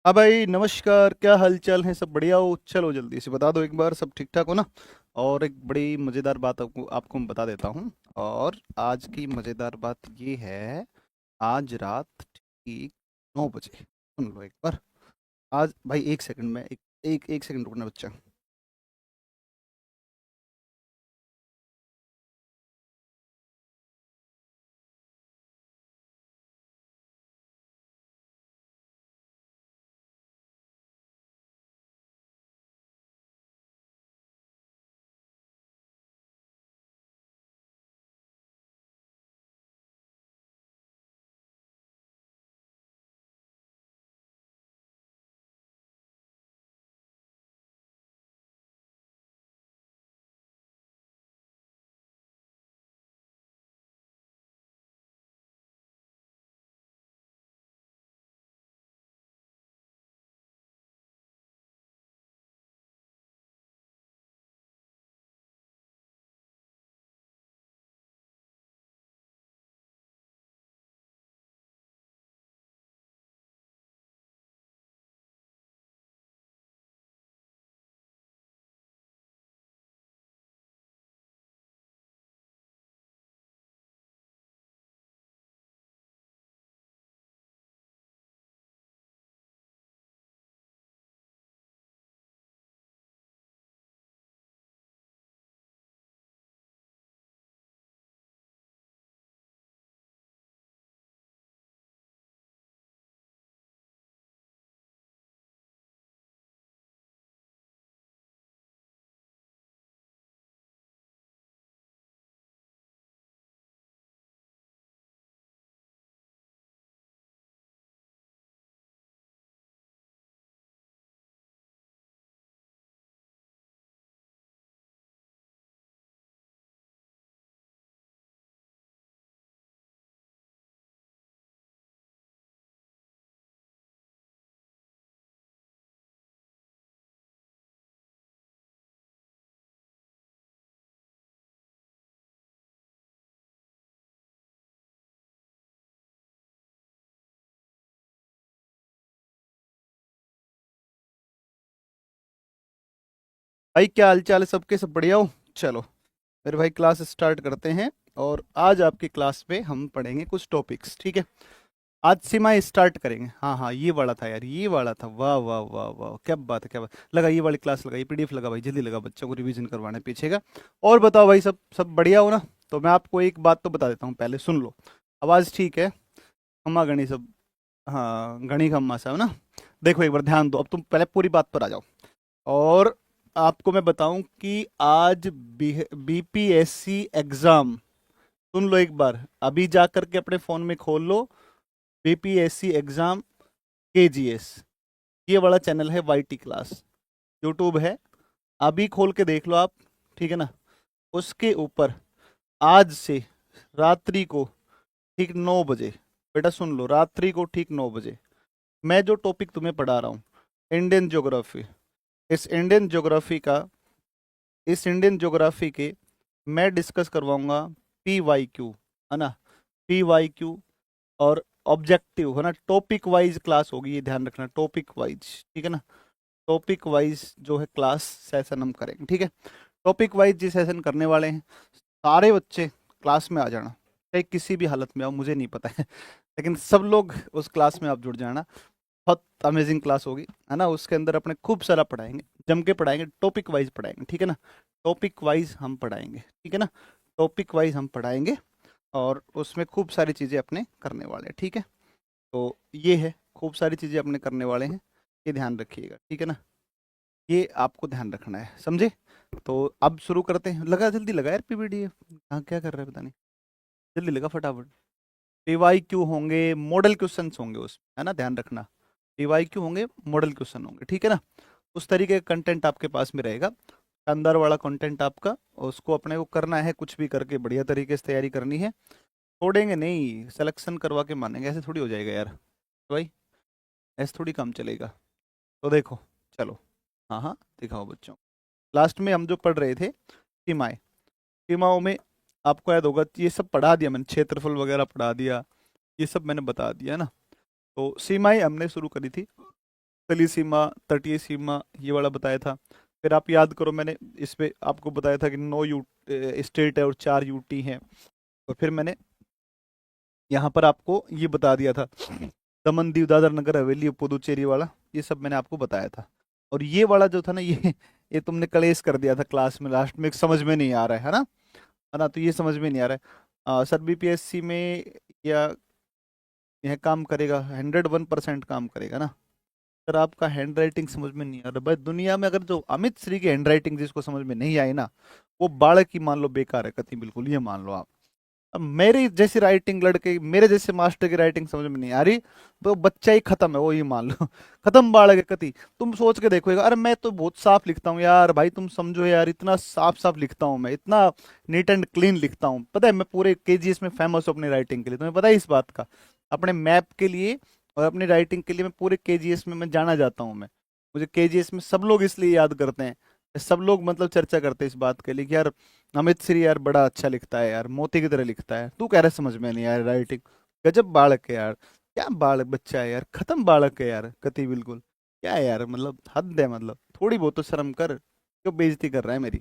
हाँ भाई, नमस्कार। क्या हाल चाल है? सब बढ़िया हो? चलो जल्दी से बता दो एक बार, सब ठीक ठाक हो ना? और एक बड़ी मज़ेदार बात आपको आपको मैं बता देता हूँ। और आज की मज़ेदार बात ये है, आज रात ठीक 9 बजे, सुन लो एक बार। आज भाई, एक सेकंड में, एक सेकंड रुकना बच्चा। भाई, क्या हाल चाल है सबके? सब बढ़िया हो? चलो मेरे भाई, क्लास स्टार्ट करते हैं। और आज आपकी क्लास में हम पढ़ेंगे कुछ टॉपिक्स, ठीक है? आज से मैं स्टार्ट करेंगे। हाँ हाँ, ये वाला था यार, ये वाला था। वाह वाह वाह वाह, क्या बात है, क्या बात। लगा, ये वाली क्लास लगाई, पीडीएफ लगा भाई, जल्दी लगा, बच्चों को रिवीजन करवाना है पीछे का। और बताओ भाई, सब सब बढ़िया हो ना? तो मैं आपको एक बात तो बता देता हूँ, पहले सुन लो। आवाज़ ठीक है? खम्मा गणी सब? हाँ, गणी खम्मा सब ना? देखो एक बार ध्यान दो, अब तुम पहले पूरी बात पर आ जाओ। और आपको मैं बताऊं कि आज बीपीएससी एग्जाम, सुन लो एक बार, अभी जा करके अपने फ़ोन में खोल लो। बीपीएससी एग्जाम केजीएस, ये वाला चैनल है वाईटी क्लास, यूट्यूब है। अभी खोल के देख लो आप, ठीक है ना? उसके ऊपर आज से रात्रि को ठीक 9 बजे, बेटा सुन लो, रात्रि को ठीक 9 बजे मैं जो टॉपिक तुम्हें पढ़ा रहा हूँ, इंडियन ज्योग्राफी, इस इंडियन ज्योग्राफी का, इस इंडियन ज्योग्राफी के मैं डिस्कस करवाऊंगा पी वाई क्यू, है ना? पी वाई क्यू और ऑब्जेक्टिव, है ना? टॉपिक वाइज क्लास होगी, ये ध्यान रखना, टॉपिक वाइज, ठीक है ना? टॉपिक वाइज जो है क्लास सेशन हम करेंगे, ठीक है? टॉपिक वाइज जी सेशन करने वाले हैं। सारे बच्चे क्लास में आ जाना, चाहे किसी भी हालत में आओ, मुझे नहीं पता है लेकिन सब लोग उस क्लास में आप जुड़ जाना। बहुत अमेजिंग क्लास होगी, है ना? उसके अंदर अपने खूब सारा पढ़ाएंगे, जम के पढ़ाएंगे, टॉपिक वाइज पढ़ाएंगे, ठीक है ना? टॉपिक वाइज हम पढ़ाएंगे, ठीक है ना? टॉपिक वाइज हम पढ़ाएंगे। और उसमें खूब सारी चीज़ें अपने करने वाले हैं, ठीक है? तो ये है, खूब सारी चीज़ें अपने करने वाले हैं, ये ध्यान रखिएगा, ठीक है ना? ये आपको ध्यान रखना है, समझे? तो अब शुरू करते हैं। लगा, जल्दी लगा यार, पीवीडीएफ। हाँ, क्या कर रहा है पता नहीं, जल्दी लगा फटाफट। पीवाई क्यू होंगे, मॉडल क्वेश्चंस होंगे उसमें, है ना? ध्यान रखना, पीवाई क्यू होंगे, मॉडल क्वेश्चन होंगे, ठीक है ना? उस तरीके का कंटेंट आपके पास में रहेगा, शानदार वाला कंटेंट आपका। और उसको अपने को करना है, कुछ भी करके बढ़िया तरीके से तैयारी करनी है। छोड़ेंगे नहीं, सिलेक्शन करवा के मानेंगे, ऐसे थोड़ी हो जाएगा यार भाई, ऐसे थोड़ी काम चलेगा। तो देखो, चलो, हाँ हाँ, दिखाओ बच्चों। लास्ट में हम जो पढ़ रहे थे, सीमाएं, सीमाओं में आपको याद होगा, ये सब पढ़ा दिया मैंने, क्षेत्रफल वगैरह पढ़ा दिया, ये सब मैंने बता दिया ना? तो सीमाएं हमने शुरू करी थी तली सीमा, तटीय सीमा, ये वाला बताया था। फिर आप याद करो, मैंने इस पे आपको बताया था कि 9 स्टेट है और 4 यूटी हैं। और फिर मैंने यहाँ पर आपको ये बता दिया था, दमन दीव दादर नगर हवेली और पुदुचेरी वाला, ये सब मैंने आपको बताया था। और ये वाला जो था ना, ये तुमने कलेश कर दिया था क्लास में लास्ट में, समझ में नहीं आ रहा है ना, तो ये समझ में नहीं आ रहा है। सर बीपीएससी में या यह काम करेगा, 101% काम करेगा ना। सर आपका हैंड राइटिंग समझ में नहीं आ रहा भाई, दुनिया में अगर जो अमित श्री की हैंड राइटिंग जिसको समझ में नहीं आई ना, वो बालक की मान लो बेकार है कति, बिल्कुल ये मान लो आप। अब मेरी जैसी राइटिंग लड़के, मेरे जैसे मास्टर की राइटिंग समझ में नहीं आ रही, तो बच्चा ही खत्म है, वो ही मान लो खत्म बालक है कति। तुम सोच के देखो, अरे मैं तो बहुत साफ लिखता हूँ यार भाई, तुम समझो यार, इतना साफ साफ लिखता हूँ मैं, इतना नीट एंड क्लीन लिखता हूँ, पता है मैं पूरे केजीएस में फेमस हूँ अपनी राइटिंग के लिए, तुम्हें पता है इस बात का। अपने मैप के लिए और अपनी राइटिंग के लिए मैं पूरे केजीएस में मैं जाना जाता हूँ मैं। मुझे केजीएस में सब लोग इसलिए याद करते हैं, सब लोग मतलब चर्चा करते हैं इस बात के लिए कि यार अमित श्री यार बड़ा अच्छा लिखता है यार, मोती की तरह लिखता है। तू कह रहा है समझ में नहीं यार राइटिंग, गजब बालक है यार, क्या बालक बच्चा है यार, खत्म बालक है यार कति, बिल्कुल क्या है यार, मतलब हद है, मतलब थोड़ी बहुत तो शर्म कर, क्यों बेइज्जती कर रहा है मेरी।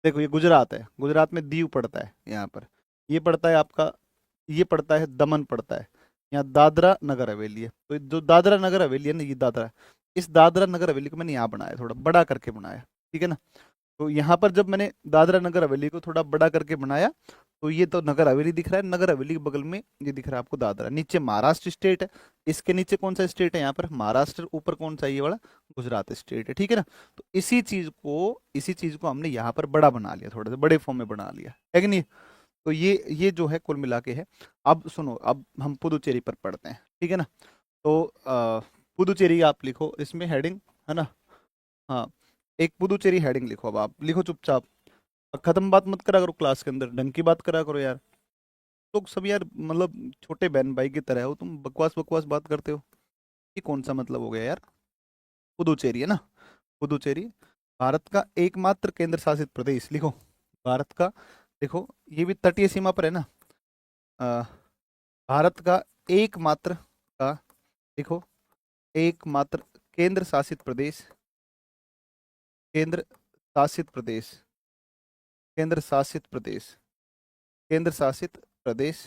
देखो ये गुजरात है, गुजरात में दीव पड़ता है यहाँ पर, ये पड़ता है आपका, ये पड़ता है दमन पड़ता है, यहाँ दादरा नगर हवेली है। तो जो दादरा नगर हवेली है ना, ये दादरा, इस दादरा नगर हवेली को मैंने यहाँ बनाया, थोड़ा बड़ा करके बनाया, ठीक है ना। तो यहाँ पर जब मैंने दादरा नगर हवेली को थोड़ा बड़ा करके बनाया, तो ये तो नगर हवेली दिख रहा है, नगर हवेली के बगल में ये दिख रहा है आपको दादरा, नीचे महाराष्ट्र स्टेट है, इसके नीचे कौन सा स्टेट है यहाँ पर, महाराष्ट्र, ऊपर कौन सा, ये वाला गुजरात स्टेट है, ठीक है ना। तो इसी चीज को हमने यहाँ पर बड़ा बना लिया, थोड़ा सा बड़े फॉर्म में बना लिया है कि नहीं। तो ये जो है कुल मिला के है। अब सुनो, अब हम पुदुचेरी पर पढ़ते हैं, ठीक है ना। तो पुदुचेरी आप लिखो इसमें हेडिंग, है ना। हाँ, एक पुदुचेरी हेडिंग लिखो, अब आप लिखो चुपचाप, खत्म बात मत करा करो क्लास के अंदर, ढंग की बात करा करो यार। तो सब यार मतलब छोटे बहन भाई की तरह हो तुम, बकवास बकवास बात करते हो, ये कौन सा मतलब हो गया यार। पुदुचेरी है ना, पुदुचेरी भारत का एकमात्र केंद्र शासित प्रदेश, लिखो भारत का, देखो ये भी तटीय सीमा पर है ना। अ, भारत का एकमात्र का, देखो एकमात्र केंद्र शासित प्रदेश, केंद्र शासित प्रदेश, केंद्र शासित प्रदेश, केंद्र शासित प्रदेश,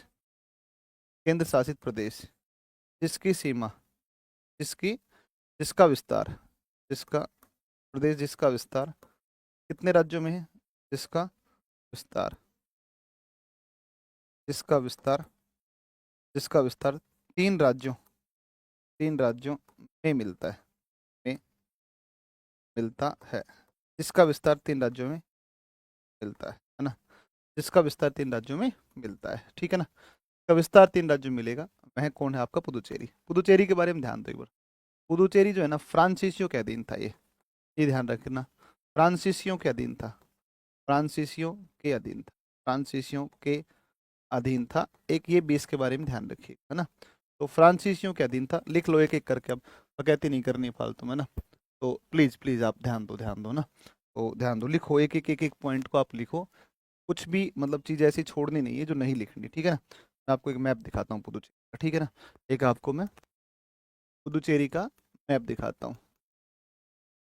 केंद्र शासित प्रदेश, जिसकी सीमा, जिसकी, जिसका विस्तार, जिसका प्रदेश, जिसका विस्तार कितने राज्यों में है, जिसका विस्तार, जिसका विस्तार, जिसका विस्तार 3 राज्यों, 3 राज्यों में मिलता है, में मिलता है, जिसका विस्तार 3 राज्यों में मिलता है ना, जिसका विस्तार 3 राज्यों में मिलता है, ठीक है ना। का विस्तार 3 राज्यों में मिलेगा, वह कौन है आपका, पुदुचेरी। पुदुचेरी के बारे में ध्यान दो एक बार। पुदुचेरी जो है ना, फ्रांसीसियों के अधीन था ये ध्यान रखना, फ्रांसीसियों के अधीन था, फ्रांसीसियों के अधीन था, फ्रांसीसियों के अधीन था। एक ये बेस के बारे में ध्यान रखिए, है ना। तो फ्रांसीसियों के अधीन था, लिख लो एक एक करके, अब बकैती नहीं करनी फालतू में ना। तो प्लीज प्लीज आप ध्यान दो ना, तो ध्यान दो, लिखो एक एक पॉइंट को आप लिखो, कुछ भी मतलब चीज़ ऐसी छोड़नी नहीं है जो नहीं लिखनी, ठीक है ना। मैं आपको एक मैप दिखाता हूँ पुदुचेरी का, ठीक है ना। एक आपको मैं पुदुचेरी का मैप दिखाता हूँ,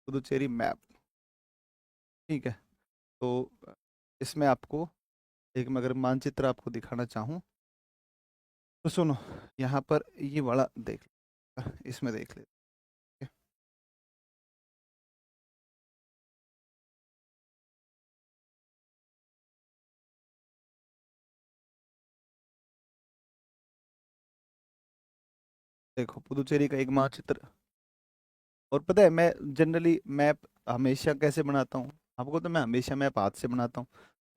पुदुचेरी मैप, ठीक है। तो इसमें आपको एक मैं अगर मानचित्र आपको दिखाना चाहूँ, तो सुनो, यहाँ पर ये वाला देख लो, इसमें देख ले, देखो पुदुचेरी का एक मानचित्र। और पता है मैं जनरली मैप हमेशा कैसे बनाता हूँ, आपको तो मैं हमेशा मैप हाथ से बनाता हूँ।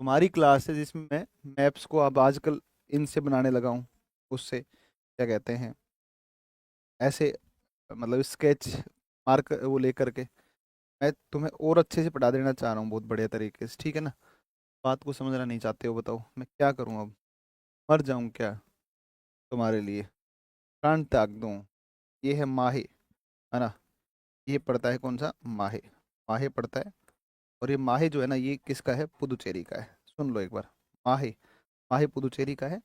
तुम्हारी क्लास है जिसमें मैं मैप्स को अब आजकल इनसे बनाने लगा हूँ, उससे क्या कहते हैं, ऐसे मतलब स्केच मार्क वो लेकर के, मैं तुम्हें और अच्छे से पढ़ा देना चाह रहा हूँ, बहुत बढ़िया तरीके से, ठीक है ना। बात को समझना नहीं चाहते हो, बताओ मैं क्या करूँ अब, मर जाऊँ क्या तुम्हारे लिए, प्राण त्याग दूँ। ये है माहे, है ना, ये पड़ता है कौन सा, माहे, माहे पड़ता है। और ये माहे जो है ना, ये किसका है, पुदुचेरी का है, सुन लो एक बार। माहे, माहे पुदुचेरी का है।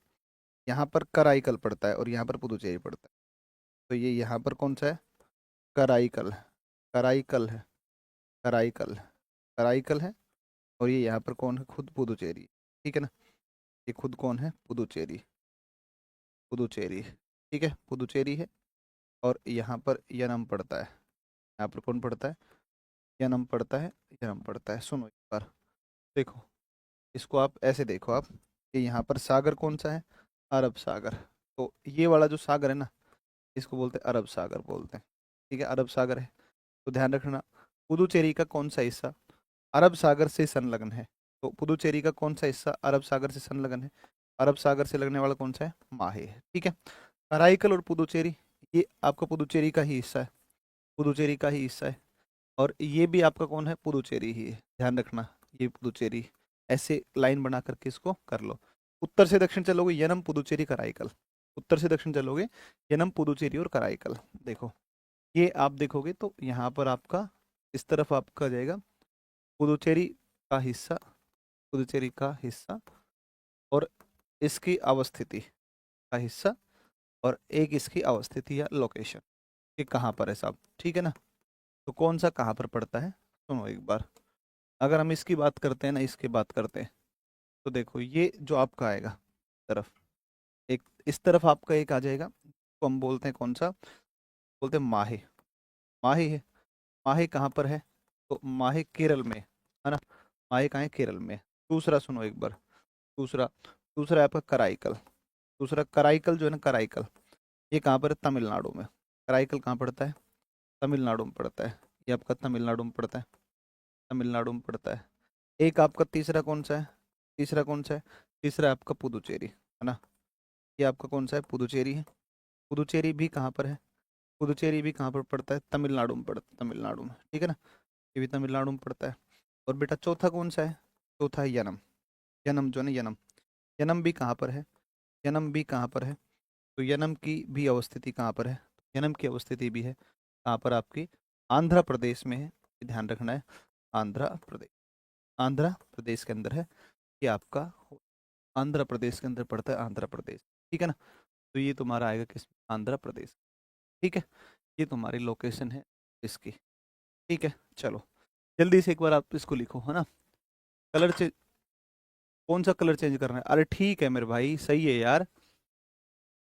यहाँ पर कराईकल पड़ता है और यहाँ पर पुदुचेरी पड़ता है। तो ये यहाँ पर कौन सा है, कराईकल, कराईकल है, कराईकल, कराईकल है। और ये यहाँ पर कौन है, खुद पुदुचेरी, ठीक है ना। ये खुद कौन है, पुदुचेरी, पुदुचेरी, ठीक है, पुदुचेरी है। और यहाँ पर यनम पड़ता है, यहाँ पर कौन पड़ता है, यनम पड़ता है, यनम पड़ता है। सुनो एक बार, देखो इसको आप ऐसे देखो आप, कि यहाँ पर सागर कौन सा है, अरब सागर। तो ये वाला जो सागर है ना, इसको बोलते हैं अरब सागर बोलते हैं, ठीक है, अरब सागर है। तो ध्यान रखना, पुदुचेरी का कौन सा हिस्सा अरब सागर से संलग्न है। तो पुदुचेरी का कौन सा हिस्सा अरब सागर से संलग्न है, अरब सागर से लगने वाला कौन सा है, माहे है, ठीक है। कराईकल और पुदुचेरी, ये आपका पुदुचेरी का ही हिस्सा है, पुदुचेरी का ही हिस्सा है। और ये भी आपका कौन है, पुदुचेरी ही है, ध्यान रखना, ये पुदुचेरी। ऐसे लाइन बना करके इसको कर लो। उत्तर से दक्षिण चलोगे, यनम पुदुचेरी कराईकल। उत्तर से दक्षिण चलोगे, यनम पुदुचेरी और कराईकल। देखो ये आप देखोगे तो यहाँ पर आपका इस तरफ आपका जाएगा पुदुचेरी का हिस्सा, पुदुचेरी का हिस्सा, और इसकी अवस्थिति का हिस्सा, और एक इसकी अवस्थिति या लोकेशन, कि कहाँ पर है साहब, ठीक है ना। तो कौन सा कहाँ पर पड़ता है, सुनो एक बार। अगर हम इसकी बात करते हैं ना, इसकी बात करते हैं, तो देखो ये जो आपका आएगा तरफ, एक इस तरफ आपका एक आ जाएगा, तो हम बोलते हैं कौन सा, बोलते हैं माहे, माहे है। माहे कहाँ पर है, तो माहे केरल में है ना, माहे कहाँ है, केरल में। दूसरा सुनो एक बार, दूसरा, दूसरा है आपका कराईकल। दूसरा कराईकल जो है ना, कराईकल, ये कहाँ पर है, तमिलनाडु में। कराईकल कहाँ पड़ता है, तमिलनाडु में पड़ता है। ये आपका तमिलनाडु में पड़ता है, तमिलनाडु में पड़ता है। एक आपका तीसरा कौन सा है, तीसरा कौन सा है, तीसरा है आपका पुदुचेरी, है ना। ये आपका कौन सा है, पुदुचेरी है। पुदुचेरी भी कहाँ पर है, पुदुचेरी भी कहाँ पर पड़ता है, तमिलनाडु में पड़ता है, तमिलनाडु में, ठीक है ना। ये भी तमिलनाडु में पड़ता है। और बेटा चौथा कौन सा है, चौथा है यनम, यनम जो है ना, यनम, यनम भी कहाँ पर है, यनम भी कहाँ पर है, तो यनम की भी अवस्थिति कहाँ पर है, यनम की अवस्थिति भी है कहाँ पर, आपकी आंध्र प्रदेश में है, ये ध्यान रखना है। आंध्र प्रदेश, आंध्र प्रदेश के अंदर है ये आपका, आंध्र प्रदेश के अंदर पड़ता है, आंध्र प्रदेश, ठीक है ना। तो ये तुम्हारा आएगा किस, आंध्र प्रदेश, ठीक है। ये तुम्हारी लोकेशन है इसकी, ठीक है। चलो जल्दी से एक बार आप इसको लिखो, है ना। कलर चेंज, कौन सा कलर चेंज करना है, अरे ठीक है मेरे भाई, सही है यार,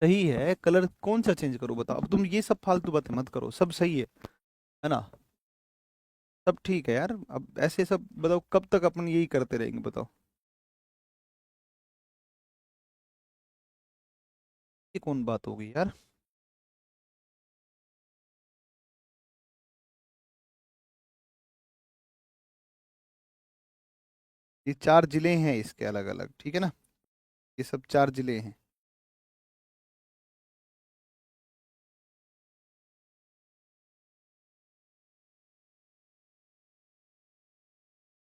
सही है। कलर कौन सा चेंज करो बताओ, अब तुम ये सब फालतू बातें मत करो, सब सही है ना, सब ठीक है यार। अब ऐसे सब बताओ, कब तक अपन यही करते रहेंगे बताओ। ये कौन बात होगी यार। ये 4 जिले हैं इसके अलग अलग, ठीक है ना, ये सब 4 जिले हैं।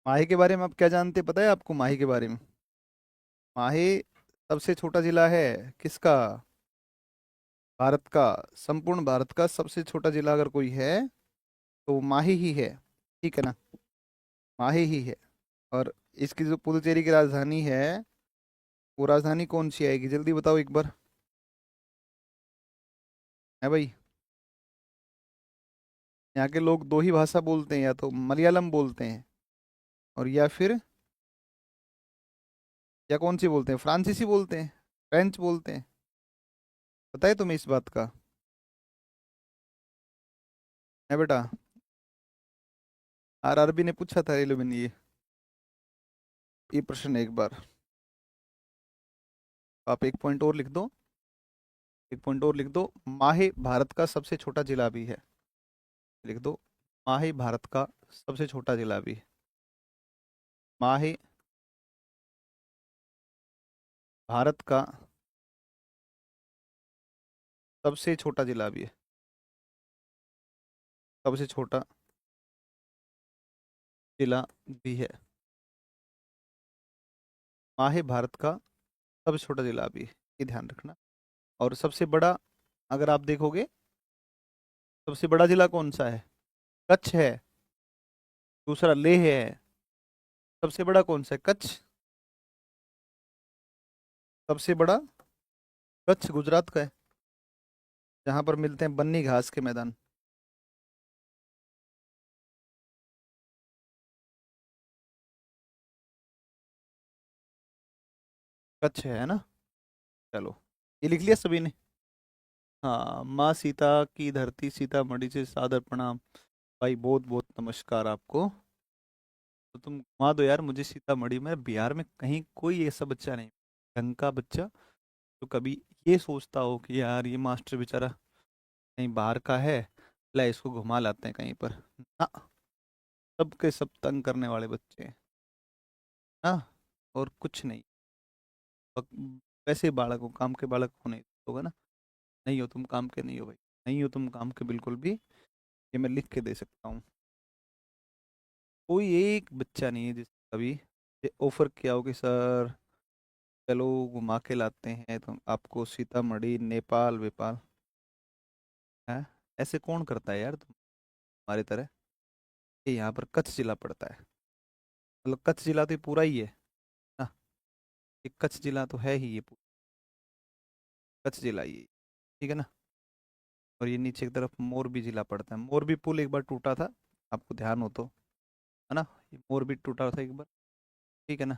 माहे के बारे में आप क्या जानते हैं, पता है आपको माहे के बारे में। माहे सबसे छोटा जिला है, किसका, भारत का। संपूर्ण भारत का सबसे छोटा जिला अगर कोई है तो वो माहे ही है, ठीक है ना, माहे ही है। और इसकी जो पुदुचेरी की राजधानी है, वो राजधानी कौन सी आएगी, जल्दी बताओ एक बार, है भाई। यहाँ के लोग दो ही भाषा बोलते हैं, या तो मलयालम बोलते हैं, और या फिर, या कौन सी बोलते हैं, फ्रांसीसी बोलते हैं, फ्रेंच बोलते हैं। पता है तुम्हें इस बात का, है बेटा। आरआरबी ने पूछा था रेलवे ने ये प्रश्न एक बार। आप एक पॉइंट और लिख दो, एक पॉइंट और लिख दो, माहे भारत का सबसे छोटा जिला भी है, लिख दो, माहे भारत का सबसे छोटा जिला भी है, माहे भारत का सबसे छोटा जिला भी है, सबसे छोटा जिला भी है, माहे भारत का सबसे छोटा जिला भी है, ये ध्यान रखना। और सबसे बड़ा, अगर आप देखोगे, सबसे बड़ा जिला कौन सा है, कच्छ है, दूसरा लेह है, सबसे बड़ा कौन सा है, कच्छ, सबसे बड़ा कच्छ गुजरात का है, जहाँ पर मिलते हैं बन्नी घास के मैदान, कच्छ है ना। चलो, ये लिख लिया सभी ने। हाँ, माँ सीता की धरती सीतामढ़ी से सादर प्रणाम। भाई बहुत बहुत नमस्कार आपको। तो तुम घुमा दो यार मुझे सीतामढ़ी में। बिहार में कहीं कोई ऐसा बच्चा नहीं, ढंग का बच्चा, तो कभी ये सोचता हो कि यार ये मास्टर बेचारा कहीं बाहर का है, ला इसको घुमा लाते हैं कहीं पर ना। सबके सब तंग करने वाले बच्चे हैं ना, और कुछ नहीं। वैसे बालक हो, काम के बालक हो नहीं होगा ना। नहीं हो तुम काम के, नहीं हो भाई, नहीं हो तुम काम के बिल्कुल भी। ये मैं लिख के दे सकता हूँ। कोई एक बच्चा नहीं है जिसने कभी ये ऑफर किया हो कि सर चलो घुमा के लाते हैं तो आपको सीतामढ़ी नेपाल वेपाल है। ऐसे कौन करता है यार तुम्हारी तरह। ये यहाँ पर कच्छ जिला पड़ता है, मतलब कच्छ जिला तो ये पूरा ही है ना। ये कच्छ जिला तो है ही, ये कच्छ जिला ही है, ठीक है ना। और ये नीचे की तरफ मोरबी जिला पड़ता है। मोरबी पुल एक बार टूटा था, आपको ध्यान हो तो, है ना। ये मोरबी टूटा था एक बार, ठीक है ना।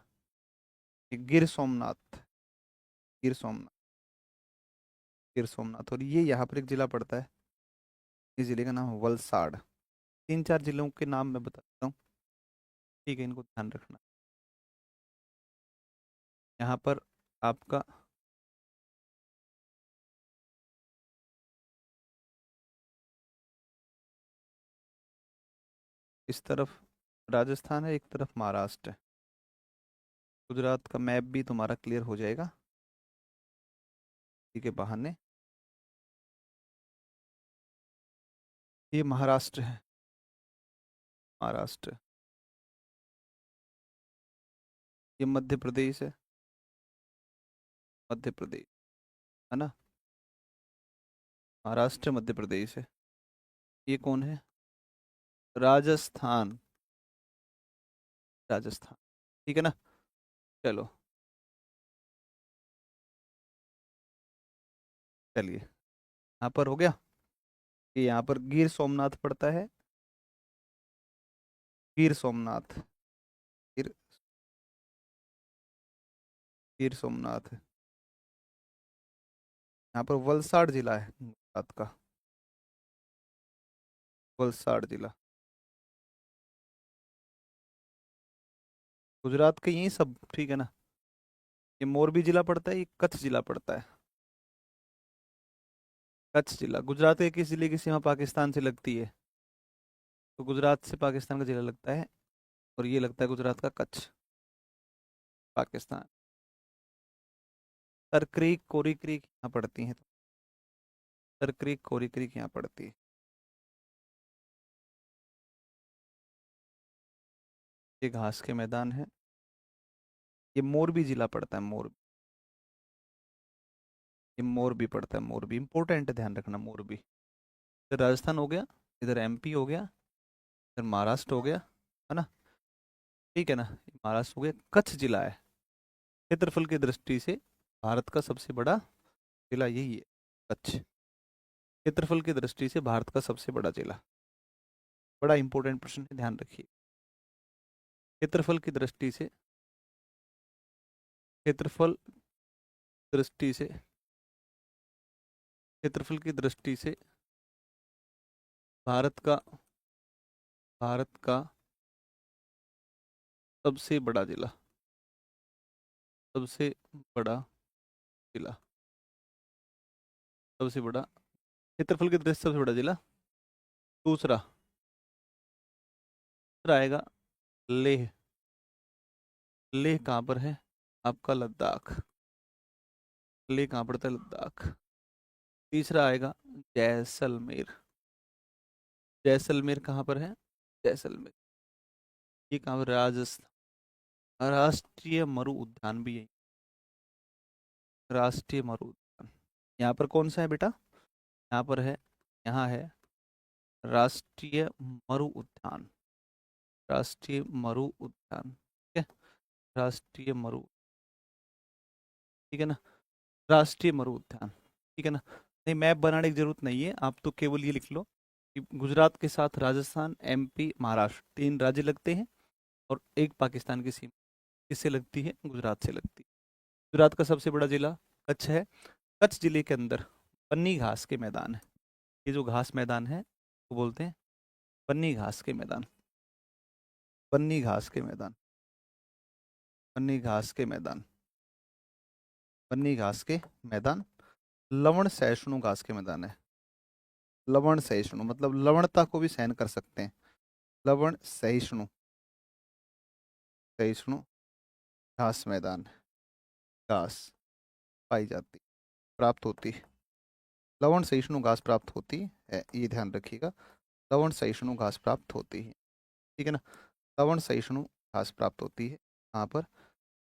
ये गिर सोमनाथ, गिर सोमनाथ, गिर सोमनाथ। और ये यहाँ पर एक जिला पड़ता है, इस जिले का नाम है वलसाड़। तीन चार जिलों के नाम मैं बताता हूँ, ठीक है, इनको ध्यान रखना। यहाँ पर आपका इस तरफ राजस्थान है, एक तरफ महाराष्ट्र है। गुजरात का मैप भी तुम्हारा क्लियर हो जाएगा, ठीक है, बहाने। ये महाराष्ट्र है, महाराष्ट्र। ये मध्य प्रदेश है, मध्य प्रदेश, है ना। महाराष्ट्र मध्य प्रदेश है। ये कौन है, राजस्थान, राजस्थान, ठीक है ना। चलो, चलिए, यहाँ पर हो गया। ये यहाँ पर गिर सोमनाथ पड़ता है, गिर सोमनाथ, गिर, गिर सोमनाथ। यहाँ पर वलसाड़ जिला है गुजरात का, वलसाड़ जिला। गुजरात के यही सब, ठीक है ना। ये मोरबी जिला पड़ता है, ये कच्छ जिला पड़ता है। कच्छ जिला गुजरात के किस जिले की सीमा पाकिस्तान से लगती है। तो गुजरात से पाकिस्तान का जिला लगता है, और ये लगता है गुजरात का कच्छ, पाकिस्तान। सर क्रीक कोरी क्रीक यहाँ पड़ती हैं। सर क्रीक कोरी क्रीक यहाँ पड़ती है। ये घास के मैदान है। ये मोरबी जिला पड़ता है, मोरबी। ये मोरबी पड़ता है, मोरबी इंपॉर्टेंट है, ध्यान रखना मोरबी। इधर राजस्थान हो गया, इधर एमपी हो गया, इधर महाराष्ट्र हो गया, है ना, ठीक है ना। ये महाराष्ट्र हो गया। कच्छ जिला है, क्षेत्रफल की दृष्टि से भारत का सबसे बड़ा जिला यही है, कच्छ। क्षेत्रफल की दृष्टि से भारत का सबसे बड़ा जिला। बड़ा इंपॉर्टेंट प्रश्न है, ध्यान रखिए। क्षेत्रफल की दृष्टि से, क्षेत्रफल दृष्टि से, क्षेत्रफल की दृष्टि से भारत का, भारत का सबसे बड़ा जिला, सबसे बड़ा जिला, सबसे बड़ा क्षेत्रफल की दृष्टि से सबसे बड़ा जिला। दूसरा, दूसरा आएगा लेह। लेह कहाँ पर है, आपका लद्दाख। लेह कहाँ पड़ता है, लद्दाख। तीसरा आएगा जैसलमेर। जैसलमेर कहाँ पर है, जैसलमेर, ये कहाँ पर, राजस्थान। राष्ट्रीय मरु उद्यान भी है, राष्ट्रीय मरु उद्यान। यहाँ पर कौन सा है बेटा, यहाँ पर है, यहाँ है राष्ट्रीय मरु उद्यान, राष्ट्रीय मरु उद्यान, ठीक है, राष्ट्रीय मरु, ठीक है ना, राष्ट्रीय मरु उद्यान, ठीक है ना। नहीं, मैप बनाने की जरूरत नहीं है, आप तो केवल ये लिख लो कि गुजरात के साथ राजस्थान, एमपी, महाराष्ट्र तीन राज्य लगते हैं, और एक पाकिस्तान की सीमा किससे लगती है, गुजरात से लगती है। गुजरात का सबसे बड़ा जिला कच्छ है। कच्छ जिले के अंदर पन्नी घास के मैदान है। ये जो घास मैदान है वो बोलते हैं पन्नी घास के मैदान। पन्नी घास के मैदान, पन्नी घास के मैदान, पन्नी घास के मैदान। लवण सहिष्णु घास के मैदान है। लवण सहिष्णु मतलब लवणता को भी सहन कर सकते हैं। लवण सहिष्णु, सहिष्णु घास मैदान। घास पाई जाती, प्राप्त होती, लवण सहिष्णु घास प्राप्त होती है, ये ध्यान रखिएगा। लवण सहिष्णु घास प्राप्त होती है, ठीक है ना। लवण सहिष्णु घास प्राप्त होती है यहाँ पर,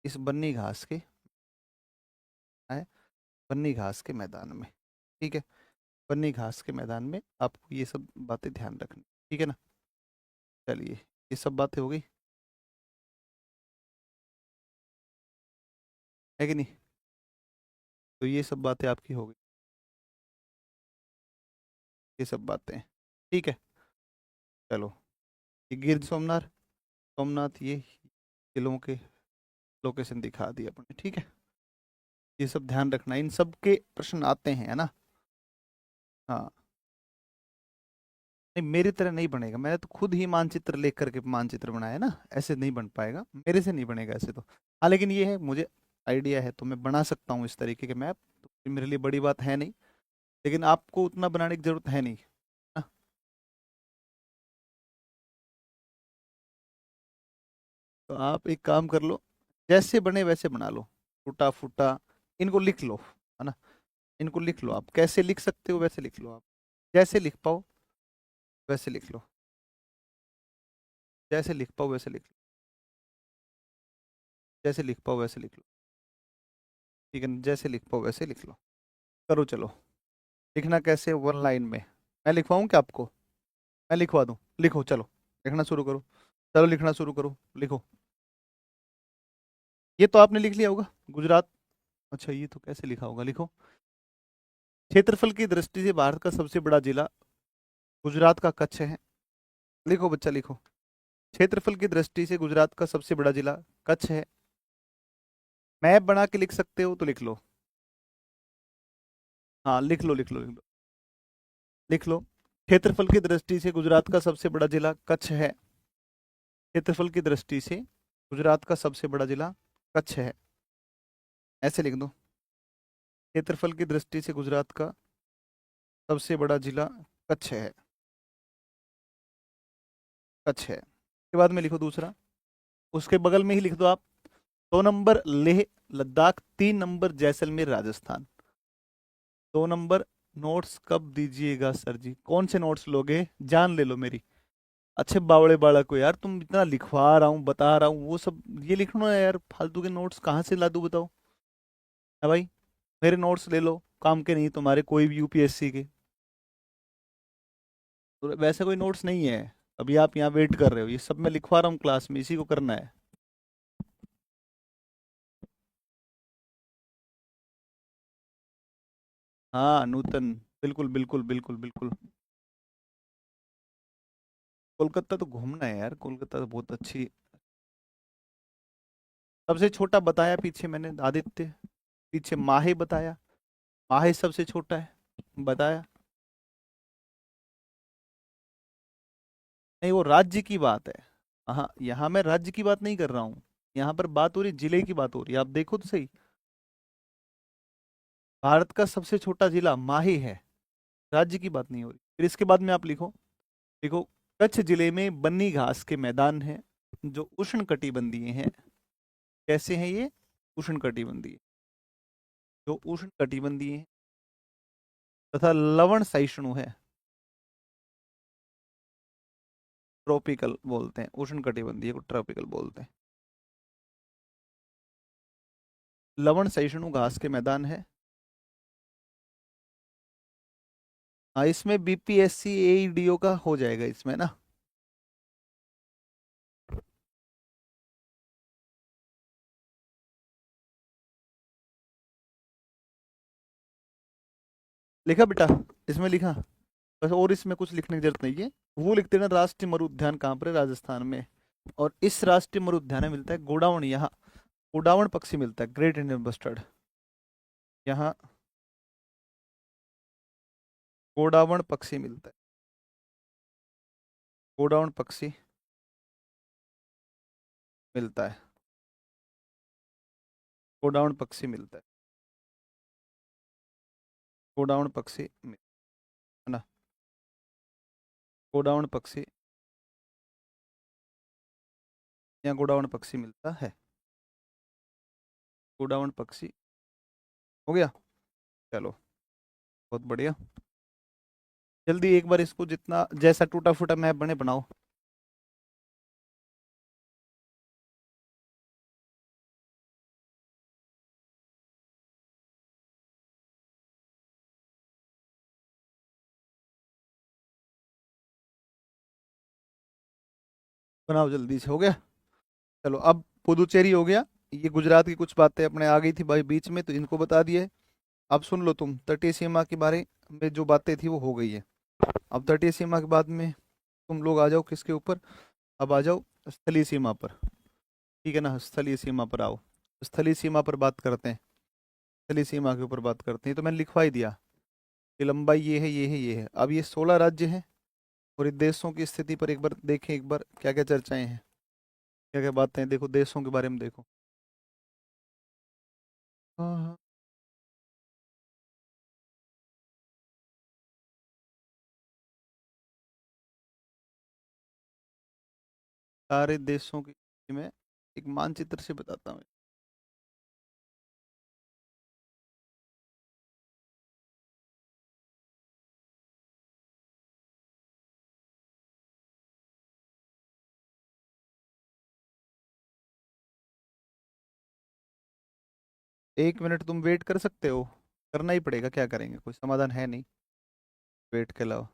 इस बन्नी घास के है, बन्नी घास के मैदान में, ठीक है। बन्नी घास के मैदान में आपको ये सब बातें ध्यान रखनी, ठीक है ना। चलिए, ये सब बातें हो गई है कि नहीं। तो ये सब बातें आपकी हो गई, ये सब बातें, ठीक है। चलो, ये गिर सोमनाथ, सोमनाथ ये किलों के लोकेशन दिखा दी अपने, ठीक है। ये सब ध्यान रखना, इन सब के प्रश्न आते हैं, है ना। हाँ, नहीं मेरी तरह नहीं बनेगा, मैंने तो खुद ही मानचित्र लेख करके मानचित्र बनाया है ना, ऐसे नहीं बन पाएगा, मेरे से नहीं बनेगा ऐसे तो। हाँ, लेकिन ये है मुझे आइडिया है तो मैं बना सकता हूँ इस तरीके के मैप, तो मेरे लिए बड़ी बात है नहीं। लेकिन आपको उतना बनाने की जरूरत है नहीं ना। तो आप एक काम कर लो, जैसे बने वैसे बना लो, टूटा फूटा, इनको लिख लो, है ना। इनको लिख लो, आप कैसे लिख सकते हो वैसे लिख लो, आप जैसे लिख पाओ वैसे लिख लो, जैसे लिख पाओ वैसे लिख लो, जैसे लिख पाओ वैसे लिख लो, ठीक है ना, जैसे लिख पाओ वैसे लिख लो। करो चलो। लिखना कैसे, वन लाइन में मैं लिखवाऊं क्या आपको, मैं लिखवा दूं, लिखो चलो, लिखना शुरू करो। चलो लिखना शुरू करो, लिखो। ये तो आपने लिख लिया होगा, गुजरात। अच्छा, ये तो कैसे लिखा होगा, लिखो। क्षेत्रफल की दृष्टि से भारत का सबसे बड़ा जिला गुजरात का कच्छ है। लिखो बच्चा, लिखो। क्षेत्रफल की दृष्टि से गुजरात का सबसे बड़ा जिला कच्छ है। मैप बना के लिख सकते हो तो लिख लो। हाँ, लिख लो, लिख लो, लिख लो, लिख लो। क्षेत्रफल की दृष्टि से गुजरात का सबसे बड़ा जिला कच्छ है। क्षेत्रफल की दृष्टि से गुजरात का सबसे बड़ा जिला कच्छ है, ऐसे लिख दो। क्षेत्रफल की दृष्टि से गुजरात का सबसे बड़ा जिला कच्छ है, कच्छ है। उसके बाद में लिखो दूसरा, उसके बगल में ही लिख दो आप। 2 number Leh Ladakh, 3 number Jaisalmer Rajasthan. 2 number notes कब दीजिएगा सर जी, कौन से नोट्स लोगे, जान ले लो मेरी। अच्छे बावड़े बालक को यार, तुम इतना लिखवा रहा हूँ बता रहा हूँ वो सब ये लिखना है यार, फालतू के नोट्स कहाँ से ला दूँ बताओ। है भाई, मेरे नोट्स ले लो, काम के नहीं तुम्हारे कोई भी यूपीएससी के। तो वैसे कोई नोट्स नहीं है, अभी आप यहाँ वेट कर रहे हो, ये सब मैं लिखवा रहा हूँ क्लास में, इसी को करना है। हाँ नूतन, बिल्कुल बिल्कुल बिल्कुल बिल्कुल। कोलकाता तो घूमना है यार, कोलकाता तो बहुत अच्छी। सबसे छोटा बताया पीछे मैंने, आदित्य, पीछे माहे बताया, माहे सबसे छोटा है बताया। नहीं, वो राज्य की बात है। हाँ, यहाँ मैं राज्य की बात नहीं कर रहा हूँ, यहाँ पर बात हो रही जिले की बात हो रही है, आप देखो तो सही। भारत का सबसे छोटा जिला माहे है, राज्य की बात नहीं हो रही। फिर इसके बाद में आप लिखो, देखो, कच्छ जिले में बन्नी घास के मैदान हैं जो उष्ण कटिबंधीय हैं। कैसे हैं ये, उष्ण कटिबंधीय, जो उष्ण कटिबंधीय हैं तथा लवण सहिष्णु है। ट्रॉपिकल बोलते हैं, उष्ण कटिबंधीय को ट्रॉपिकल बोलते हैं। लवण सहिष्णु घास के मैदान है। हाँ, इसमें बीपीएससी एईडीओ का हो जाएगा इसमें ना। लिखा बेटा, इसमें लिखा, बस और इसमें कुछ लिखने की जरूरत नहीं है। वो लिखते हैं ना, राष्ट्रीय मरुउद्यान कहाँ पर है, राजस्थान में। और इस राष्ट्रीय मरुउद्यान में मिलता है गोडाउन यहाँ, गोडावण पक्षी मिलता है, ग्रेट इंडियन बस्टर्ड। यहाँ गोडावण पक्षी मिलता है, गोडावण पक्षी मिलता है, गोडावण पक्षी मिलता है, गोडावण पक्षी है ना, गोडावण पक्षी, यहाँ गोडावण पक्षी मिलता है, गोडावण पक्षी। हो गया, चलो बहुत बढ़िया। जल्दी एक बार इसको जितना जैसा टूटा फूटा मैप बने बनाओ। बनाओ जल्दी से, हो गया। चलो अब पुदुचेरी हो गया, ये गुजरात की कुछ बातें अपने आ गई थी भाई बीच में, तो इनको बता दिए। अब सुन लो तुम, तटीय सीमा के बारे में जो बातें थी वो हो गई है। अब तटीय सीमा के बाद में तुम लोग आ जाओ किसके ऊपर, अब आ जाओ स्थलीय सीमा पर। ठीक है ना, स्थलीय सीमा पर आओ, स्थलीय सीमा पर बात करते हैं, स्थलीय सीमा के ऊपर बात करते हैं। तो मैंने लिखवा ही दिया कि लंबाई ये है, ये है, ये है। अब ये 16 राज्य हैं, और इन देशों की स्थिति पर एक बार देखें, एक बार क्या क्या चर्चाएं हैं, क्या क्या बातें हैं। देखो देशों के बारे में देखो। हाँ हाँ, सारे देशों की मैं एक मानचित्र से बताता हूँ। 1 मिनट तुम वेट कर सकते हो, करना ही पड़ेगा, क्या करेंगे, कोई समाधान है नहीं वेट के अलावा।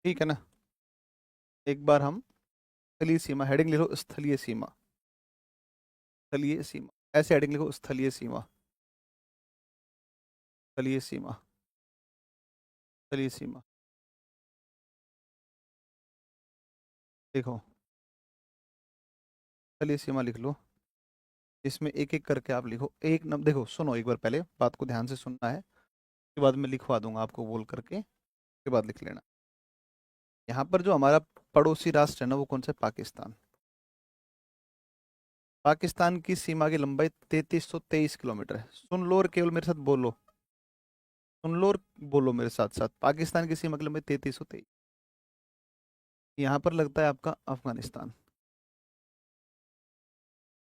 ठीक है ना, एक बार हम स्थलीय सीमा हेडिंग लिखो, स्थलीय सीमा, स्थलीय सीमा ऐसे हेडिंग लिखो, स्थलीय सीमा, स्थलीय सीमा, स्थलीय सीमा। देखो स्थलीय सीमा लिख लो, इसमें एक एक करके आप लिखो। एक नंबर देखो, सुनो एक बार, पहले बात को ध्यान से सुनना है, उसके बाद मैं लिखवा दूंगा आपको बोल करके, उसके बाद लिख लेना। यहाँ पर जो हमारा पड़ोसी राष्ट्र है ना, वो कौन सा है, पाकिस्तान। पाकिस्तान की सीमा की लंबाई 3323 किलोमीटर है। सुन लो और केवल मेरे साथ बोलो, सुन लो और बोलो मेरे साथ साथ, पाकिस्तान की सीमा की लंबाई 3323। यहाँ पर लगता है आपका अफगानिस्तान,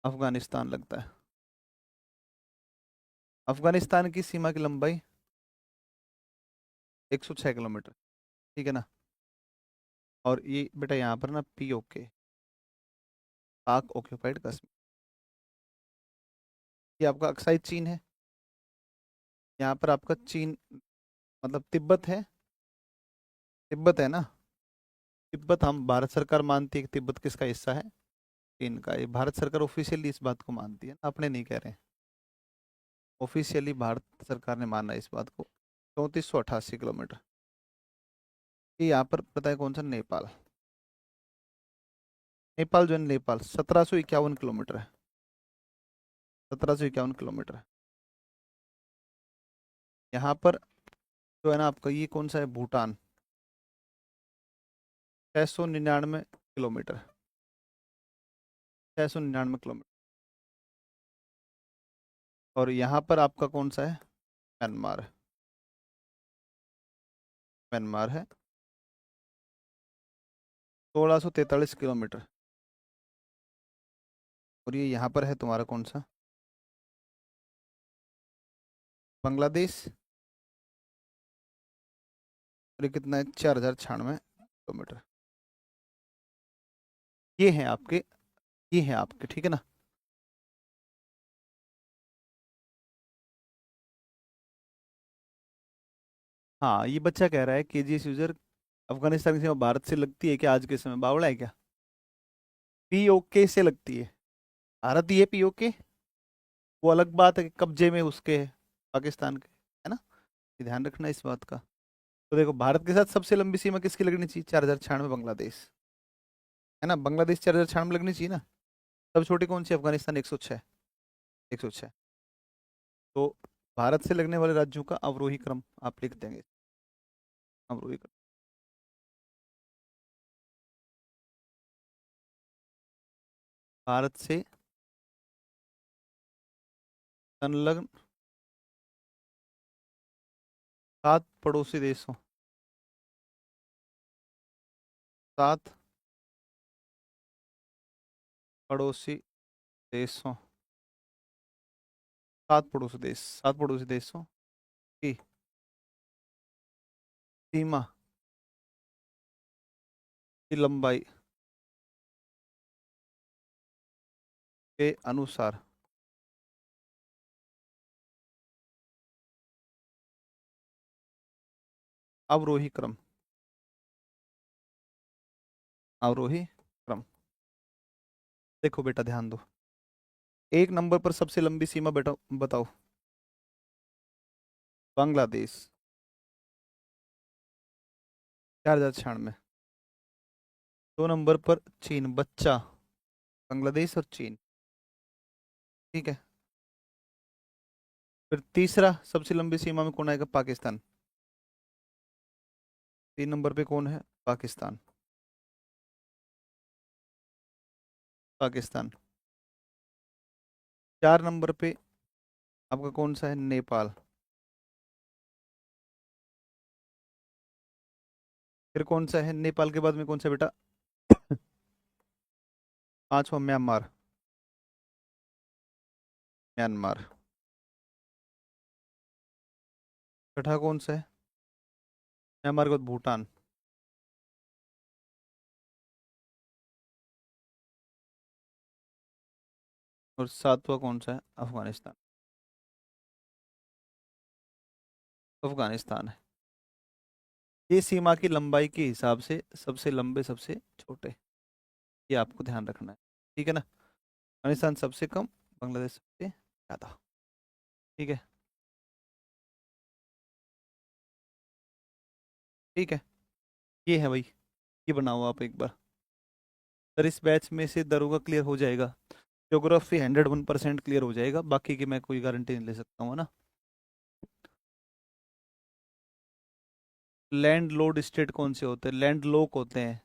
अफगानिस्तान लगता है। अफगानिस्तान की सीमा की लंबाई 106 किलोमीटर, ठीक है ना। और ये बेटा यहाँ पर ना POK, पाक ऑक्यूपाइड कश्मीर, ये आपका अक्साई चीन है। यहाँ पर आपका चीन मतलब तिब्बत है, तिब्बत है ना, तिब्बत हम भारत सरकार मानती है कि तिब्बत किसका हिस्सा है, चीन का। ये भारत सरकार ऑफिशियली इस बात को मानती है ना, अपने नहीं कह रहे हैं, ऑफिशियली भारत सरकार ने माना है इस बात को। 3488 किलोमीटर। ये यहाँ पर पता है कौन सा, नेपाल, नेपाल जो है, नेपाल 1751 किलोमीटर है, 1751 किलोमीटर है। यहाँ पर जो है ना आपका, ये कौन सा है, भूटान, 699 किलोमीटर, 699 किलोमीटर। और यहाँ पर आपका कौन सा है, म्यांमार है। म्यांमार है। 1643 किलोमीटर। और ये यहाँ पर है तुम्हारा कौन सा? बांग्लादेश। और ये कितना है? 4096 किलोमीटर। ये हैं आपके, ये हैं आपके, ठीक है ना? हाँ, ये बच्चा कह रहा है केजीएस यूजर, अफगानिस्तान की सीमा भारत से लगती है क्या आज के समय? बावड़ा है क्या? पीओके से लगती है। भारत ही है पीओके। वो अलग बात है कि कब्जे में उसके है, पाकिस्तान के, है ना? ये ध्यान रखना इस बात का। तो देखो, भारत के साथ सबसे लंबी सीमा किसकी लगनी चाहिए? 4096 बांग्लादेश, है ना? बांग्लादेश 4096 लगनी चाहिए ना। सबसे छोटी कौन सी? अफगानिस्तान 106। 106। तो भारत से लगने वाले राज्यों का अवरोही क्रम आप लिख देंगे। अवरोही क्रम। भारत से संलग्न 7 पड़ोसी देशों, 7 पड़ोसी देशों, 7 पड़ोसी देशों की सीमा की लंबाई के अनुसार अवरोही क्रम। अवरोही क्रम। देखो बेटा, ध्यान दो। एक नंबर पर सबसे लंबी सीमा बेटा बताओ? बांग्लादेश, 4096। 2 नंबर पर चीन, बच्चा, बांग्लादेश और चीन, ठीक है। फिर तीसरा सबसे लंबी सीमा में कौन आएगा? पाकिस्तान। 3 नंबर पे कौन है? पाकिस्तान। पाकिस्तान। 4 नंबर पे आपका कौन सा है? नेपाल। फिर कौन सा है नेपाल के बाद में? कौन सा बेटा? 5वां म्यांमार। म्यांमार। छठा कौन सा है? म्यांमार के बाद भूटान। और 7वां कौन सा है? अफगानिस्तान। अफगानिस्तान है। ये सीमा की लंबाई के हिसाब से सबसे लंबे, सबसे छोटे, ये आपको ध्यान रखना है, ठीक है ना? अफगानिस्तान सबसे कम, बांग्लादेश सबसे ज्यादा, ठीक है? ठीक है। ये है भाई, ये बनाओ आप एक बार। सर इस बैच में से दरोगा क्लियर हो जाएगा, ज्योग्राफी 101% क्लियर हो जाएगा, बाकी की मैं कोई गारंटी नहीं ले सकता हूँ, है ना? लैंड लोड स्टेट कौन से होते हैं? लैंड लोक होते हैं।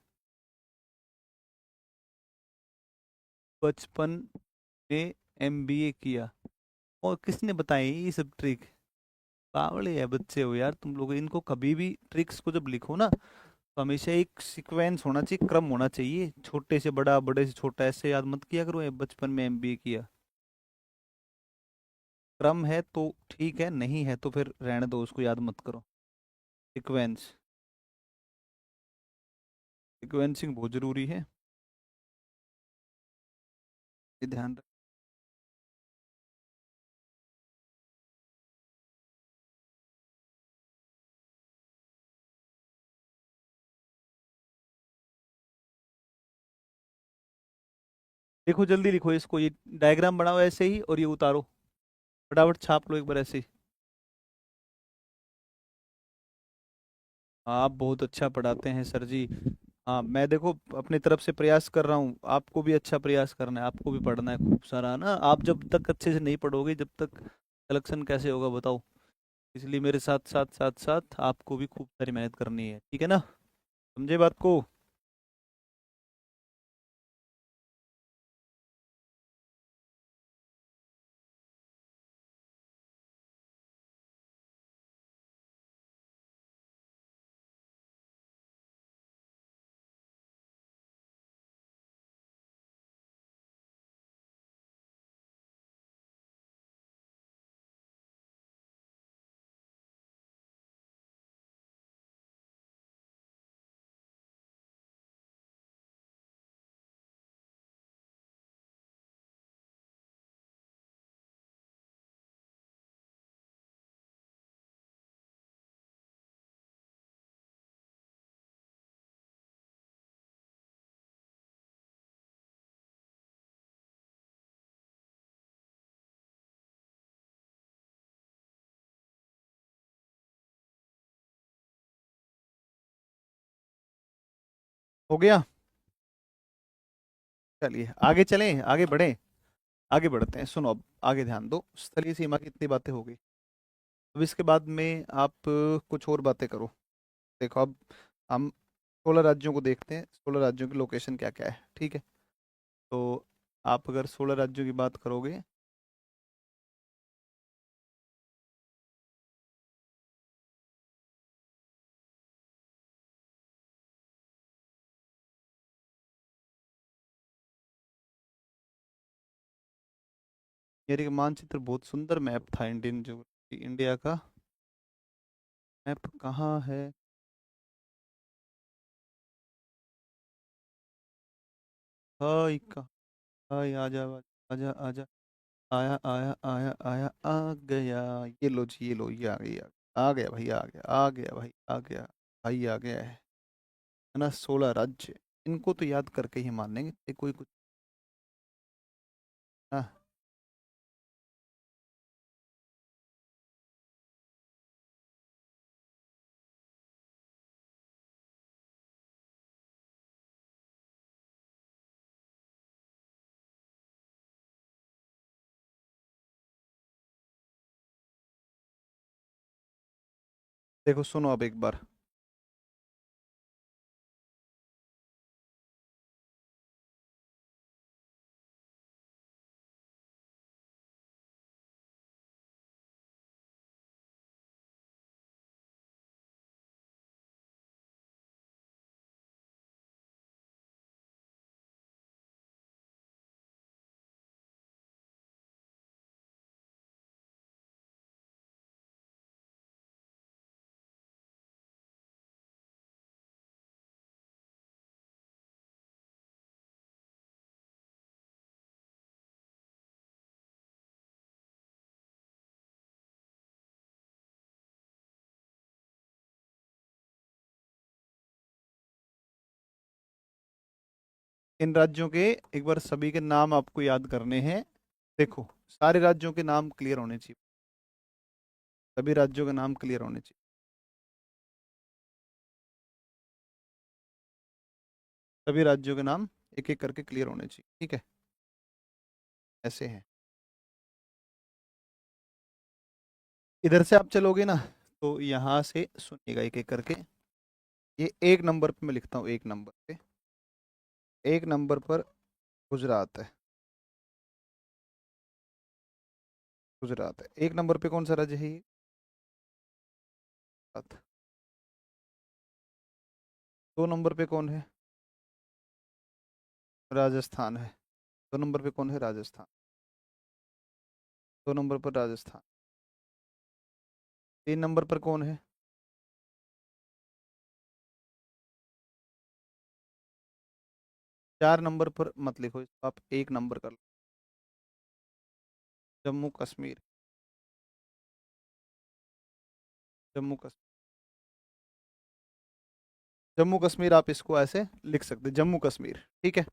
बचपन में एमबीए किया। और किसने बताई ये सब ट्रिक? बावले है बच्चे हो यार तुम लोग। इनको कभी भी ट्रिक्स को जब लिखो ना, तो हमेशा एक सीक्वेंस होना चाहिए, क्रम होना चाहिए। छोटे से बड़ा, बड़े से छोटा, ऐसे याद मत किया करो, बचपन में एमबीए किया। क्रम है तो ठीक है, नहीं है तो फिर रहने दो, उसको याद मत करो। सीक्वेंस, सीक्वेंसिंग बहुत जरूरी है, ये ध्यान रख। देखो जल्दी लिखो इसको, ये डायग्राम बनाओ ऐसे ही और ये उतारो, फटाफट छाप लो एक बार ऐसे ही। आप बहुत अच्छा पढ़ाते हैं सर जी। हाँ, मैं देखो अपनी तरफ से प्रयास कर रहा हूँ, आपको भी अच्छा प्रयास करना है, आपको भी पढ़ना है खूब सारा ना। आप जब तक अच्छे से नहीं पढ़ोगे, जब तक सिलेक्शन कैसे होगा बताओ? इसलिए मेरे साथ साथ साथ साथ आपको भी खूब सारी मेहनत करनी है, ठीक है ना? समझे बात को? हो गया। चलिए आगे चलें, आगे बढ़ें। आगे बढ़ते हैं, सुनो अब आगे ध्यान दो। स्थलीय सीमा की इतनी बातें हो गई। अब इसके बाद में आप कुछ और बातें करो। देखो अब हम 16 राज्यों को देखते हैं, 16 राज्यों की लोकेशन क्या क्या है, ठीक है। तो आप अगर 16 राज्यों की बात करोगे, मेरे मानचित्र बहुत सुंदर मैप था इंडियन जो इंडिया का। मैप कहाँ है? हाय कहाँ? हाय आजा आजा आजा। आया आया आया आया आ गया। ये लो जी, ये लो, ये आ गई, आ गया भाई, आ गया, आ गया भाई, आ गया भाई, आ गया है ना। 16 राज्य, इनको तो याद करके ही मानेंगे कोई कुछ। हाँ, देखो सुनो अब एक बार। इन राज्यों के एक बार सभी के नाम आपको याद करने हैं। देखो सारे राज्यों के नाम क्लियर होने चाहिए, सभी राज्यों के नाम क्लियर होने चाहिए। सभी राज्यों के नाम एक एक करके क्लियर होने चाहिए, ठीक है। ऐसे हैं। इधर से आप चलोगे ना, तो यहाँ से सुनिएगा एक एक करके। ये एक नंबर पे मैं लिखता हूँ, एक नंबर पे, एक नंबर पर गुजरात है। गुजरात है एक नंबर पे। कौन सा राज्य है ये? गुजरात। 2 नंबर पे कौन है? राजस्थान है। 2 नंबर पे कौन है? राजस्थान। 2 नंबर पर राजस्थान। 3 नंबर पर कौन है? 4 नंबर पर मत लिखो इसको, आप एक नंबर कर लो। जम्मू कश्मीर। जम्मू कश्मीर। जम्मू कश्मीर आप इसको ऐसे लिख सकते, जम्मू कश्मीर, ठीक है।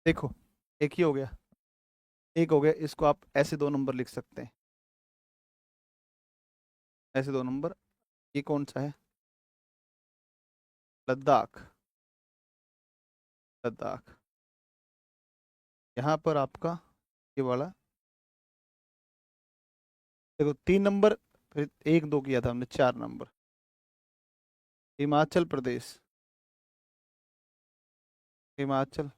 देखो एक ही हो गया, एक हो गया। इसको आप ऐसे 2 नंबर लिख सकते हैं, ऐसे 2 नंबर। ये कौन सा है? लद्दाख। लद्दाख। यहाँ पर आपका ये वाला। देखो 3 नंबर, फिर 1 2 किया था हमने, 4 नंबर। हिमाचल प्रदेश। हिमाचल।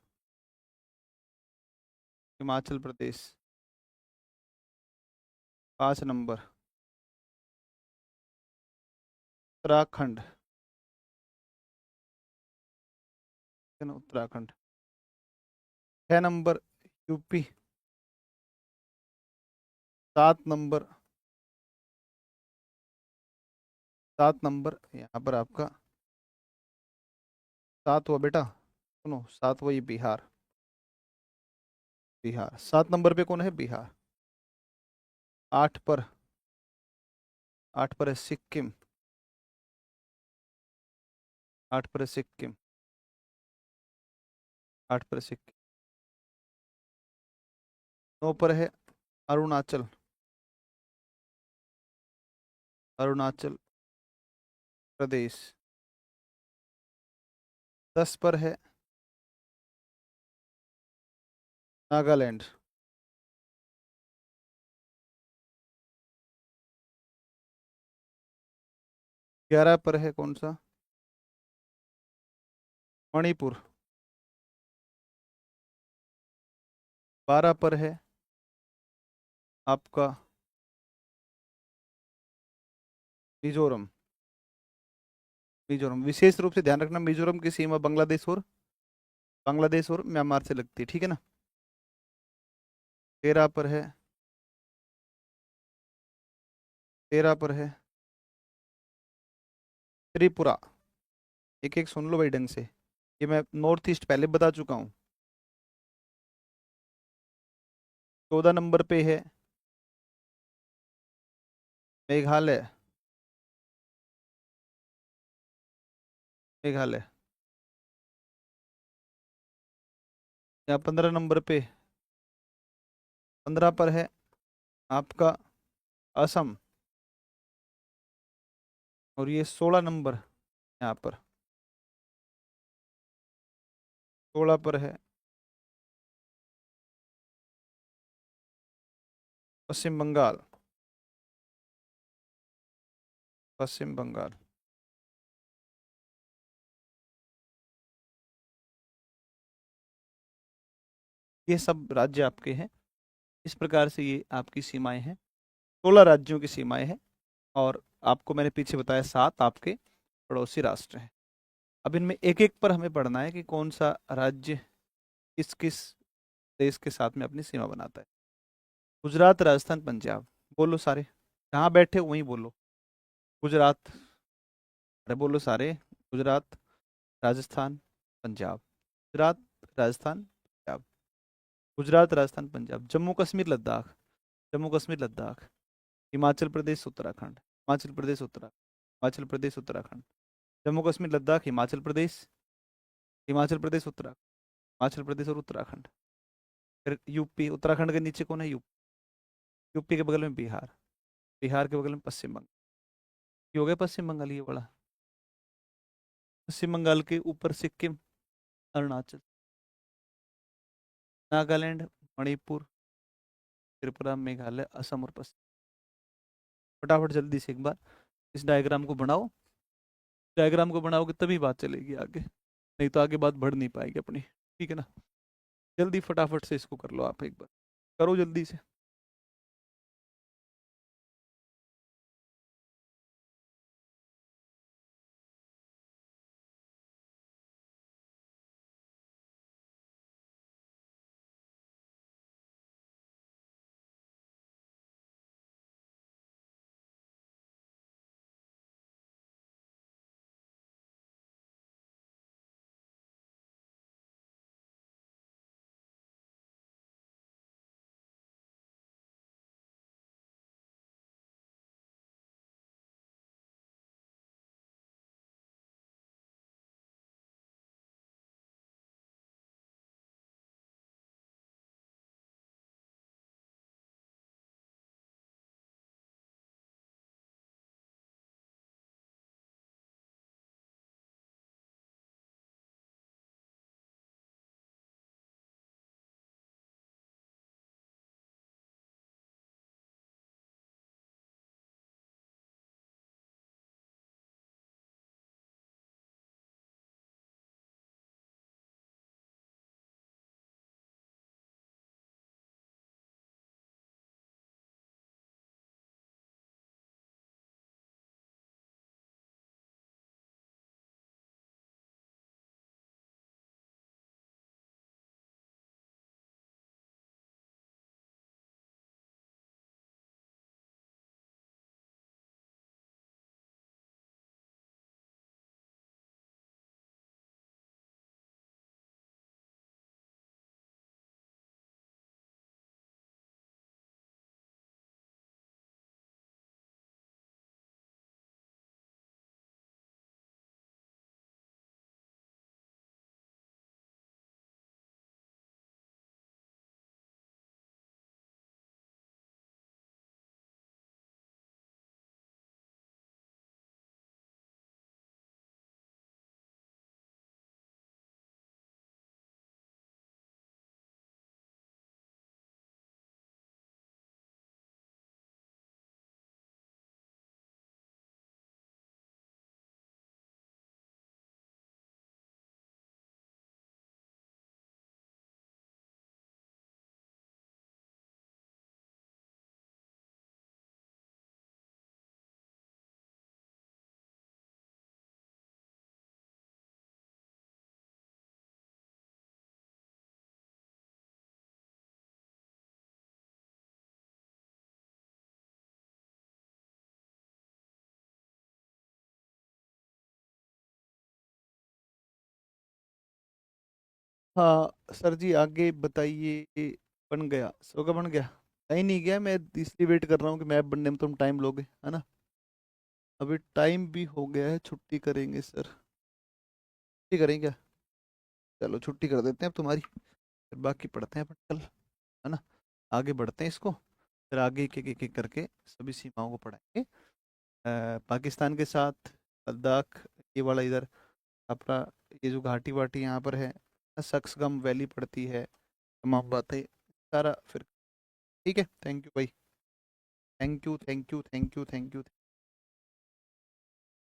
हिमाचल प्रदेश। 5 नंबर। उत्तराखंड। है ना, Uttarakhand. 6 number UP. 7 number. 7 number यहाँ पर आपका। सात हुआ बेटा, सुनो, सात हुआ ये बिहार। बिहार। 7 नंबर पे कौन है? बिहार। 8 पर, 8 पर है सिक्किम। 8 पर है सिक्किम। 8 पर है सिक्किम। 9 पर है अरुणाचल। अरुणाचल प्रदेश। 10 पर है नागालैंड। 11 पर है कौन सा? मणिपुर। 12 पर है आपका मिजोरम। मिजोरम विशेष रूप से ध्यान रखना, मिजोरम की सीमा बांग्लादेश और म्यांमार से लगती है, ठीक है ना। 13 पर है, 13 पर है त्रिपुरा। एक एक सुन लो भाई ढंग से, ये मैं नॉर्थ ईस्ट पहले बता चुका हूँ। 14 नंबर पे है मेघालय। मेघालय। यहाँ 15 नंबर पे, 15 पर है आपका असम। और ये 16 नंबर यहाँ पर, 16 पर है पश्चिम बंगाल। पश्चिम बंगाल। ये सब राज्य आपके हैं। इस प्रकार से ये आपकी सीमाएं हैं, 16 राज्यों की सीमाएं हैं। और आपको मैंने पीछे बताया 7 आपके पड़ोसी राष्ट्र हैं। अब इनमें एक एक पर हमें पढ़ना है कि कौन सा राज्य किस किस देश के साथ में अपनी सीमा बनाता है। गुजरात, राजस्थान, पंजाब। बोलो सारे, जहाँ बैठे हो वहीं बोलो। गुजरात, अरे बोलो सारे। गुजरात, राजस्थान, पंजाब। गुजरात, राजस्थान, पंजाब। गुजरात, राजस्थान, पंजाब। जम्मू कश्मीर, लद्दाख। जम्मू कश्मीर, लद्दाख। हिमाचल प्रदेश, उत्तराखंड। हिमाचल प्रदेश, हिमाचल प्रदेश, उत्तराखंड। जम्मू कश्मीर, लद्दाख, हिमाचल प्रदेश। हिमाचल प्रदेश, उत्तराखंड। हिमाचल प्रदेश और उत्तराखंड। फिर यूपी, उत्तराखंड के नीचे कौन है? यूपी। यूपी के बगल में बिहार। बिहार के बगल में पश्चिम बंगाल। ये हो गया पश्चिम बंगाल, ये बड़ा। पश्चिम बंगाल के ऊपर सिक्किम, अरुणाचल, नागालैंड, मणिपुर, त्रिपुरा, मेघालय, असम और पश्चिम। फटाफट जल्दी से एक बार इस डायग्राम को बनाओ। डायग्राम को बनाओगे तभी बात चलेगी आगे, नहीं तो आगे बात बढ़ नहीं पाएगी अपनी, ठीक है ना। जल्दी फटाफट से इसको कर लो, आप एक बार करो जल्दी से। हाँ सर जी, आगे बताइए। बन गया, सबका बन गया? नहीं नहीं गया, मैं इसलिए वेट कर रहा हूँ कि मैप बनने में तुम टाइम लोगे, है ना। अभी टाइम भी हो गया है, छुट्टी करेंगे सर। छुट्टी करेंगे क्या? चलो छुट्टी कर देते हैं अब तुम्हारी, फिर बाकी पढ़ते हैं अपन कल, है ना। आगे बढ़ते हैं इसको, फिर आगे एक एक करके सभी सीमाओं को पढ़ाएंगे। पाकिस्तान के साथ लद्दाख, ये वाला इधर अपना, ये जो घाटी वाटी यहाँ पर है, सक्सगम वैली पड़ती है, तमाम बातें सारा फिर। ठीक है, थैंक यू भाई। Thank you thank you thank you thank you.